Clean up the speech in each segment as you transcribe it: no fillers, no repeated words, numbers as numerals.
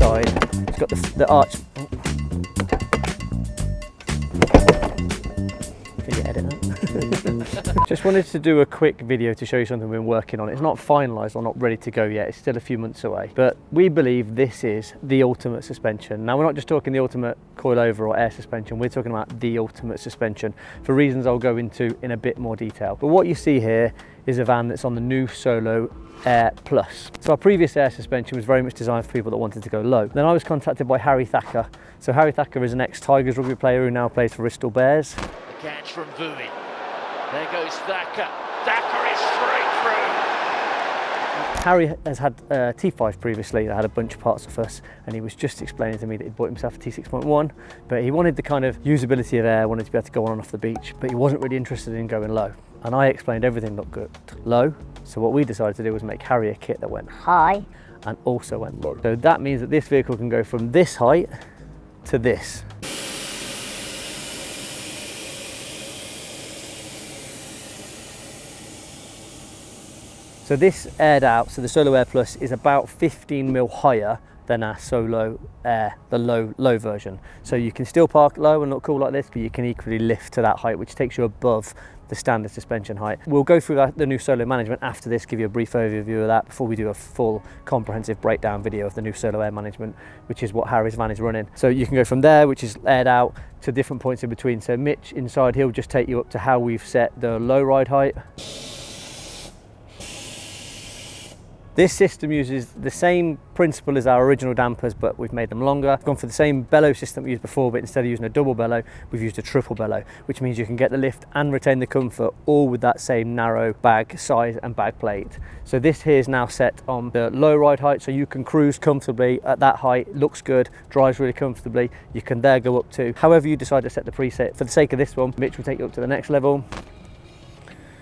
side. It's got the arch. Can you edit that? Just wanted to do a quick video to show you something we've been working on. It's not finalised or not ready to go yet. It's still a few months away. But we believe this is the ultimate suspension. Now, we're not just talking the ultimate coilover or air suspension. We're talking about the ultimate suspension for reasons I'll go into in a bit more detail. But what you see here is a van that's on the new Solow AiR Plus. So our previous air suspension was very much designed for people that wanted to go low. Then I was contacted by Harry Thacker. So Harry Thacker is an ex-Tigers rugby player who now plays for Bristol Bears. The catch from Vuin. There goes Thacker. Thacker is straight through. Harry has had T5 previously that had a bunch of parts of us, and he was just explaining to me that he'd bought himself a T6.1, but he wanted the kind of usability of air, wanted to be able to go on and off the beach, but he wasn't really interested in going low. And I explained everything looked good low, so what we decided to do was make Harry a kit that went high and also went low. So that means that this vehicle can go from this height to this. So this aired out, so the Solow AiR Plus is about 15mm higher than our Solow AiR, the low version. So you can still park low and look cool like this, but you can equally lift to that height, which takes you above the standard suspension height. We'll go through the new Solow management after this, give you a brief overview of that before we do a full comprehensive breakdown video of the new Solow AiR management, which is what Harry's van is running. So you can go from there, which is aired out, to different points in between. So Mitch inside, he'll just take you up to how we've set the low ride height. This system uses the same principle as our original dampers, but we've made them longer. We've gone for the same bellow system we used before, but instead of using a double bellow, we've used a triple bellow, which means you can get the lift and retain the comfort, all with that same narrow bag size and bag plate. So this here is now set on the low ride height, so you can cruise comfortably at that height. Looks good, drives really comfortably. You can there go up to however you decide to set the preset. For the sake of this one, Mitch will take you up to the next level.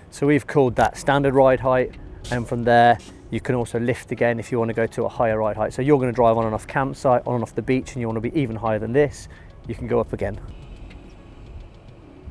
So we've called that standard ride height, and from there, you can also lift again if you want to go to a higher ride height. So you're going to drive on and off campsite, on and off the beach, and you want to be even higher than this, you can go up again.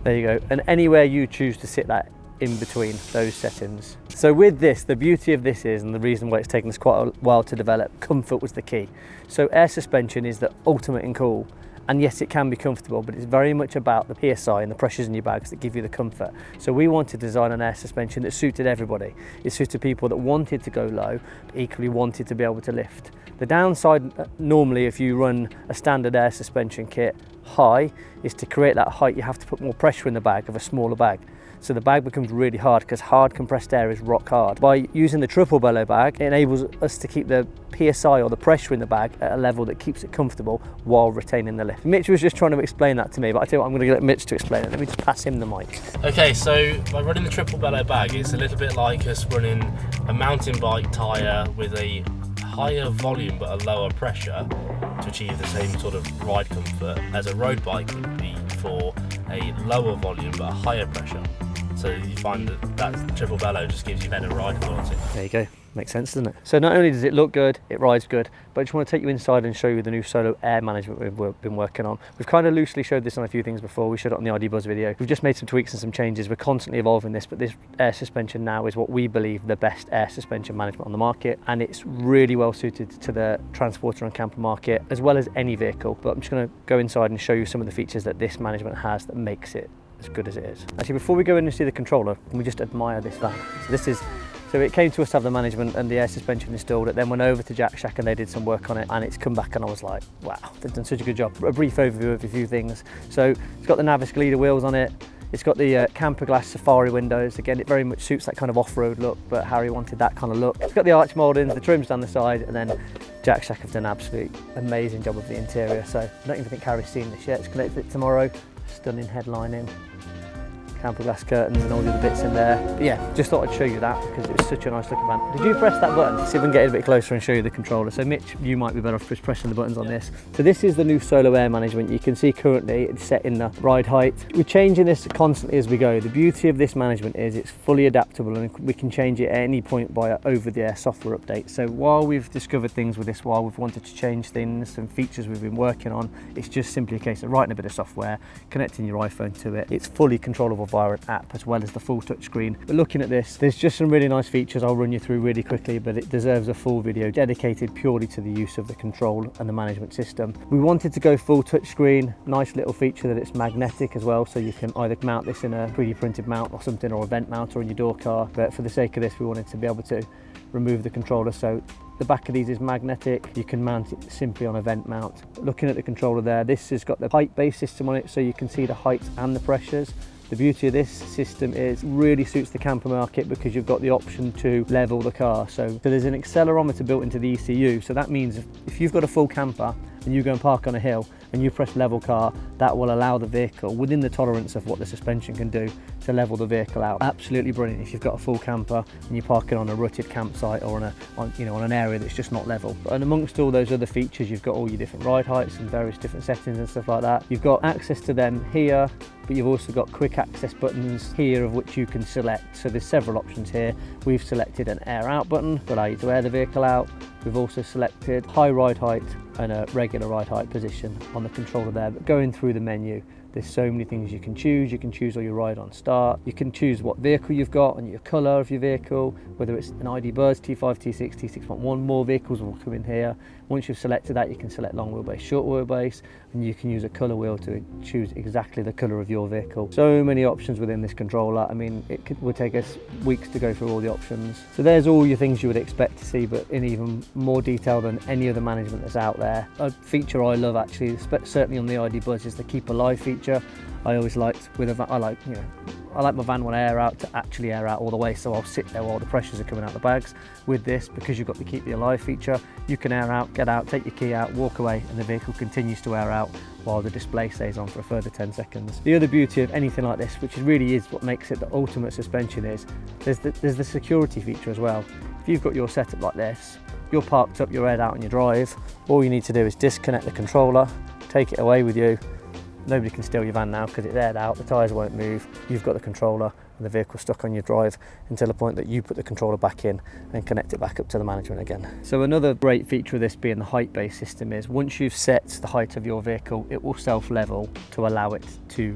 There you go. And anywhere you choose to sit that in between those settings. So with this, the beauty of this is, and the reason why it's taken us quite a while to develop, comfort was the key. So air suspension is the ultimate in cool. And yes, it can be comfortable, but it's very much about the PSI and the pressures in your bags that give you the comfort. So we wanted to design an air suspension that suited everybody. It suited people that wanted to go low, but equally wanted to be able to lift. The downside, normally, if you run a standard air suspension kit high, is to create that height, you have to put more pressure in the bag of a smaller bag. So the bag becomes really hard because hard compressed air is rock hard. By using the triple bellow bag, it enables us to keep the PSI or the pressure in the bag at a level that keeps it comfortable while retaining the lift. Mitch was just trying to explain that to me, but I tell you what, I'm going to let Mitch to explain it. Let me just pass him the mic. Okay, so by running the triple bellow bag, it's a little bit like us running a mountain bike tyre with a higher volume but a lower pressure to achieve the same sort of ride comfort as a road bike would be for a lower volume but a higher pressure. So you find that triple bellow just gives you better ride quality. There you go. Makes sense, doesn't it? So not only does it look good, it rides good, but I just want to take you inside and show you the new Solow AiR management we've been working on. We've kind of loosely showed this on a few things before. We showed it on the ID Buzz video. We've just made some tweaks and some changes. We're constantly evolving this, but this air suspension now is what we believe the best air suspension management on the market, and it's really well suited to the transporter and camper market, as well as any vehicle. But I'm just going to go inside and show you some of the features that this management has that makes it as good as it is. Actually, before we go in and see the controller, can we just admire this van? So it came to us to have the management and the air suspension installed. It then went over to Jack Shack and they did some work on it, and it's come back and I was like, wow, they've done such a good job. A brief overview of a few things. So it's got the Navis leader wheels on it. It's got the camper glass safari windows. Again, it very much suits that kind of off-road look, but Harry wanted that kind of look. It's got the arch mouldings, the trims down the side, and then Jack Shack have done an absolute amazing job of the interior. So I don't even think Harry's seen this yet. It's connected it tomorrow. Stunning headlining, camper glass curtains and all the other bits in there. But yeah, just thought I'd show you that because it was such a nice looking van. Did you press that button? See if we can get it a bit closer and show you the controller. So Mitch, you might be better off just pressing the buttons on this. So this is the new Solow AiR management. You can see currently it's set in the ride height. We're changing this constantly as we go. The beauty of this management is it's fully adaptable and we can change it at any point via over-the-air software update. So while we've discovered things with this, while we've wanted to change things, some features we've been working on, it's just simply a case of writing a bit of software, connecting your iPhone to it. It's fully controllable or via an app, as well as the full touchscreen. But looking at this, there's just some really nice features I'll run you through really quickly, but it deserves a full video dedicated purely to the use of the control and the management system. We wanted to go full touchscreen. Nice little feature that it's magnetic as well, so you can either mount this in a 3D printed mount or something, or a vent mounter on your door car. But for the sake of this, we wanted to be able to remove the controller, so the back of these is magnetic. You can mount it simply on a vent mount. Looking at the controller there, this has got the height-based system on it, so you can see the heights and the pressures. The beauty of this system is it really suits the camper market because you've got the option to level the car. So there's an accelerometer built into the ECU, so that means if you've got a full camper and you go and park on a hill and you press level car, that will allow the vehicle, within the tolerance of what the suspension can do, to level the vehicle out. Absolutely brilliant if you've got a full camper and you're parking on a rutted campsite or on an area that's just not level. And amongst all those other features, you've got all your different ride heights and various different settings and stuff like that. You've got access to them here, but you've also got quick access buttons here of which you can select. So there's several options here. We've selected an air out button to allow you to air the vehicle out. We've also selected high ride height and a regular ride height position on the controller there. But going through the menu, there's so many things you can choose. You can choose all your ride on start. You can choose what vehicle you've got and your colour of your vehicle, whether it's an ID Buzz, T5, T6, T6.1. More vehicles will come in here. Once you've selected that, you can select long wheelbase, short wheelbase, and you can use a colour wheel to choose exactly the colour of your vehicle. So many options within this controller. I mean, would take us weeks to go through all the options. So there's all your things you would expect to see, but in even more detail than any other management that's out there. A feature I love actually, certainly on the ID Buzz, is the keep alive feature. I always liked I like my van when I air out to actually air out all the way, so I'll sit there while the pressures are coming out the bags. With this, because you've got the keep the alive feature, you can air out, get out, take your key out, walk away, and the vehicle continues to air out while the display stays on for a further 10 seconds. The other beauty of anything like this, which really is what makes it the ultimate suspension, is there's the security feature as well. If you've got your setup like this, you're parked up, you're aired out on your drive, all you need to do is disconnect the controller, take it away with you. Nobody can steal your van now because it's aired out, the tyres won't move, you've got the controller and the vehicle's stuck on your drive until the point that you put the controller back in and connect it back up to the management again. So another great feature of this being the height-based system is once you've set the height of your vehicle, it will self-level to allow it to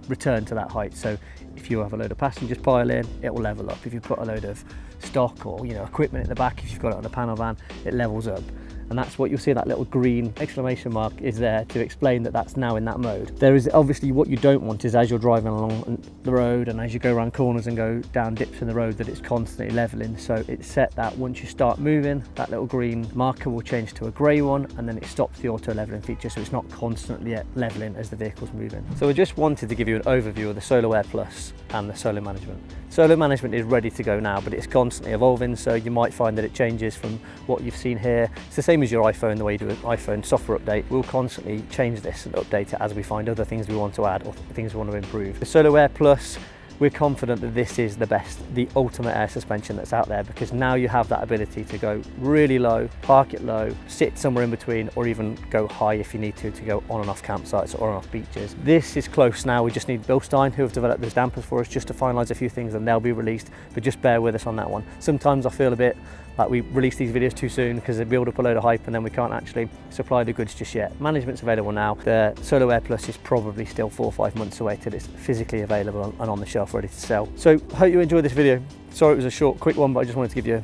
return to that height. So if you have a load of passengers pile in, it will level up. If you put a load of stock or equipment in the back, if you've got it on a panel van, it levels up. And that's what you'll see, that little green exclamation mark is there to explain that that's now in that mode. There is obviously what you don't want is as you're driving along the road and as you go around corners and go down dips in the road that it's constantly leveling. So it's set that once you start moving, that little green marker will change to a grey one, and then it stops the auto leveling feature, so it's not constantly leveling as the vehicle's moving. So I just wanted to give you an overview of the Solow AiR Plus and the Solow management. Solow management is ready to go now, but it's constantly evolving, so you might find that it changes from what you've seen here. It's the same as your iPhone, the way you do an iPhone software update. We'll constantly change this and update it as we find other things we want to add or things we want to improve. The Solow AiR Plus, we're confident that this is the ultimate air suspension that's out there, because now you have that ability to go really low, park it low, sit somewhere in between, or even go high if you need to go on and off campsites or on and off beaches. This is close now. We just need Bilstein, who have developed those dampers for us, just to finalise a few things, and they'll be released, but just bear with us on that one. Sometimes I feel a bit like we release these videos too soon because they build up a load of hype and then we can't actually supply the goods just yet. Management's available now. The Solow AiR Plus is probably still 4 or 5 months away till it's physically available and on the shelf ready to sell. So hope you enjoyed this video. Sorry it was a short, quick one, but I just wanted to give you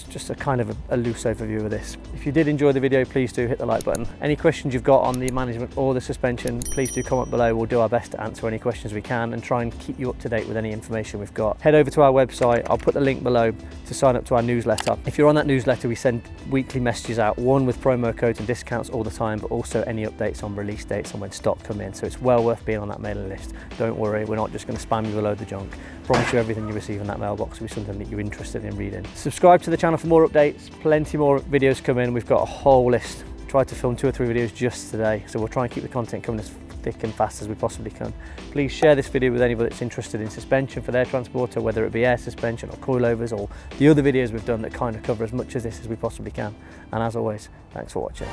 just a kind of a loose overview of this. If you did enjoy the video, please do hit the like button. Any questions you've got on the management or the suspension, please do comment below. We'll do our best to answer any questions we can and try and keep you up to date with any information we've got. Head over to our website. I'll put the link below to sign up to our newsletter. If you're on that newsletter, we send weekly messages out, one with promo codes and discounts all the time, but also any updates on release dates and when stock come in. So it's well worth being on that mailing list. Don't worry, we're not just going to spam you with a load of junk. Promise you everything you receive in that mailbox will be something that you're interested in reading. Subscribe to the channel for more updates, plenty more videos coming. We've got a whole list. Tried to film 2 or 3 videos just today, so we'll try and keep the content coming as thick and fast as we possibly can. Please share this video with anybody that's interested in suspension for their transporter, whether it be air suspension or coilovers or the other videos we've done that kind of cover as much of this as we possibly can. And as always, thanks for watching.